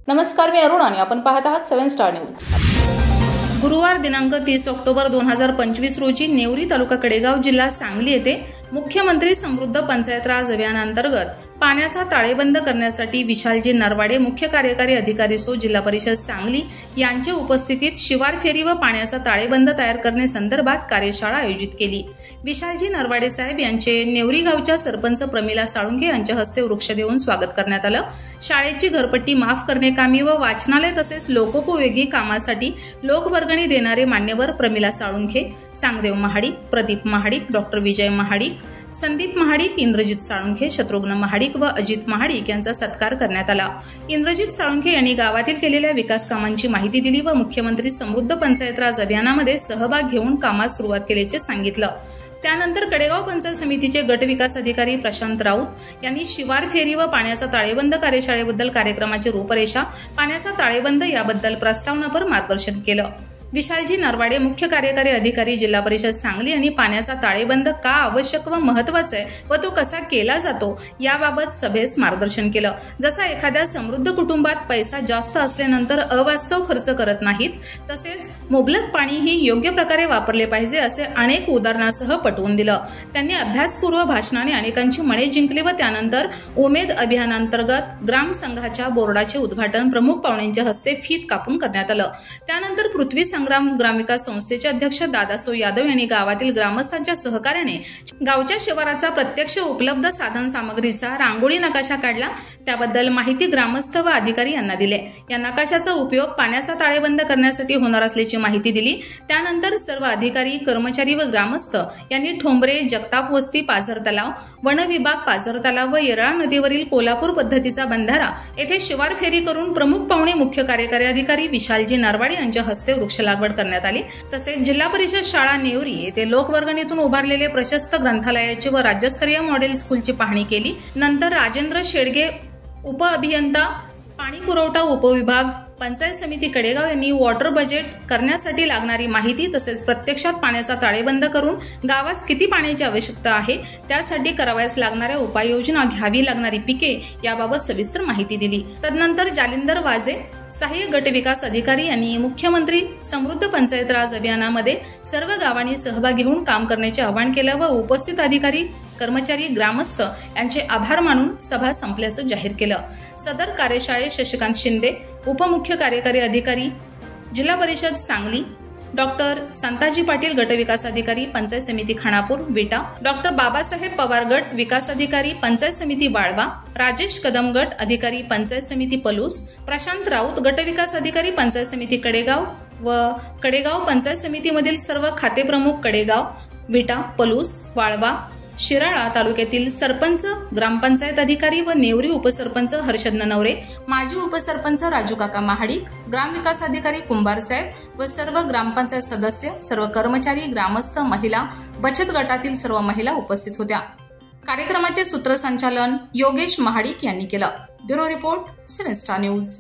नमस्कार, मी अरुण आणि आपण पाहत आहात 7 स्टार न्यूज। गुरुवार दिनांक 30 ऑक्टोबर 2025 रोजी नेवरी तालुका कडेगाव जिल्हा सांगली येथे मुख्यमंत्री समृद्ध पंचायत राज अभियानांतर्गत पाण्याचा ताळेबंद करण्यासाठी विशालजी नरवाडे मुख्य कार्यकारी अधिकारी सो जिल्हा परिषद सांगली यांच्या उपस्थितीत शिवार फेरी व पाण्याचा ताळेबंद तयार करणे संदर्भात कार्यशाळा आयोजित केली। विशालजी नरवाडे साहेब यांचे नेवरी गावच्या सरपंच प्रमिला साळुंखे यांच्या हस्ते वृक्ष देऊन स्वागत करण्यात आलं। शाळेची घरपट्टी माफ करणे कामी व वाचनालय तसेच लोकोपयोगी कामासाठी लोकवर्गणी देणारे मान्यवर प्रमिला साळुंखे, सांगदेव महाडिक, प्रदीप महाडिक, डॉक्टर विजय महाडिक, संदीप महाडिक, इंद्रजित साळुंखे, शत्रुघ्न महाडिक व अजित महाडिक यांचा सत्कार करण्यात आला। इंद्रजित साळुंखे यांनी गावातील केलेल्या विकास कामांची माहिती दिली व मुख्यमंत्री समृद्ध पंचायत राज अभियानामध्ये सहभाग घेऊन कामास सुरुवात केल्याचे सांगितलं। त्यानंतर कडेगाव पंचायत समितीचे गट विकास अधिकारी प्रशांत राऊत यांनी शिवार फेरी व पाण्याचा ताळेबंद कार्यशाळेबद्दल कार्यक्रमाची रूपरेषा, पाण्याचा ताळेबंद याबद्दल प्रस्तावनापर मार्गदर्शन केलं। विशालजी नरवाडे मुख्य कार्यकारी अधिकारी जिल्हा परिषद सांगली यांनी पाण्याचा ताळेबंद का आवश्यक व महत्त्वाचा आहे व तो कसा केला जातो याबाबत सभेस मार्गदर्शन केलं। जसा एखाद्या समृद्ध कुटुंबात पैसा जास्त असल्यानंतर अवास्तव खर्च करत नाहीत, तसेच मुबलक पाणीही योग्य प्रकारे वापरले पाहिजे असे अनेक उदाहरणासह पटवून दिलं। त्यांनी अभ्यासपूर्व भाषणाने अनेकांची मने जिंकली व त्यानंतर उमेद अभियानांतर्गत ग्राम संघाच्या बोर्डाचे उद्घाटन प्रमुख पाहुण्यांच्या हस्ते फीत कापून करण्यात आलं। त्यानंतर पृथ्वी संग्राम ग्रामविकास संस्थेचे अध्यक्ष दादासो यादव यांनी गावातील ग्रामस्थांच्या सहकार्याने गावच्या शिवाराचा प्रत्यक्ष उपलब्ध साधन सामग्रीचा रांगोळी नकाशा काढला। त्याबद्दल माहिती ग्रामस्थ व अधिकारी यांना दिले। या नकाशाचा उपयोग पाण्याचा ताळेबंद करण्यासाठी होणार असल्याची माहिती दिली। त्यानंतर सर्व अधिकारी, कर्मचारी व ग्रामस्थ यांनी ठोंबरे, जगताप वस्ती, पाझर तलाव, वन विभाग, पाझर तलाव व येरळा नदीवरील कोल्हापूर पद्धतीचा बंधारा येथे शिवार फेरी करून प्रमुख पाहुणे मुख्य कार्यकारी अधिकारी विशालजी नरवाडे यांच्या हस्ते वृक्ष लागवड करण्यात आली। तसेच जिल्हा परिषद शाळा नेवरी येथे लोकवर्गणीतून उभारलेले प्रशस्त ग्रंथालयाची व राज्यस्तरीय मॉडेल स्कूलची पाहणी केली। नंतर राजेंद्र शेडगे उप अभियंता पाणी पुरवठा उपविभाग पंचायत समिती कडेगाव यांनी वॉटर बजेट करण्यासाठी लागणारी माहिती तसेच प्रत्यक्षात पाण्याचा ताळेबंद करून गावास किती पाण्याची आवश्यकता आहे, त्यासाठी करावयास लागणाऱ्या उपाययोजना, घ्यावी लागणारी पिके याबाबत सविस्तर माहिती दिली। तदनंतर जालिंदर वाजे सहाय्यक गट विकास अधिकारी यांनी मुख्यमंत्री समृद्ध पंचायत राज अभियानामध्ये सर्व गावांनी सहभाग घेऊन काम करण्याचे आवाहन केलं व उपस्थित अधिकारी, कर्मचारी, ग्रामस्थ यांचे आभार मानून सभा संपल्याचं जाहीर केलं। सदर कार्यशाळेत शशिकांत शिंदे, उपमुख्य कार्यकारी अधिकारी जिल्हा परिषद सांगली, डॉक्टर संताजी पाटील गट विकास अधिकारी पंचायत समिती खानापूर विटा, डॉक्टर बाबासाहेब पवार गट विकास अधिकारी पंचायत समिती वाळवा, राजेश कदम गट अधिकारी पंचायत समिती पलूस, प्रशांत राऊत गट विकास अधिकारी पंचायत समिती कडेगाव व कडेगाव पंचायत समितीमधील सर्व खाते प्रमुख कडेगाव, विटा, पलूस, वाळवा, शिराळा तालुक्यातील सरपंच, ग्रामपंचायत अधिकारी व नेवरी उपसरपंच हर्षद ननवरे, माजी उपसरपंच राजू काका महाडिक, ग्रामविकास अधिकारी कुंभार साहेब व सर्व ग्रामपंचायत सदस्य, सर्व कर्मचारी, ग्रामस्थ, महिला, बचत गटातील सर्व महिला उपस्थित होत्या। कार्यक्रमाचे सूत्रसंचालन योगेश महाडिक यांनी केलं। Bureau report 7 star news.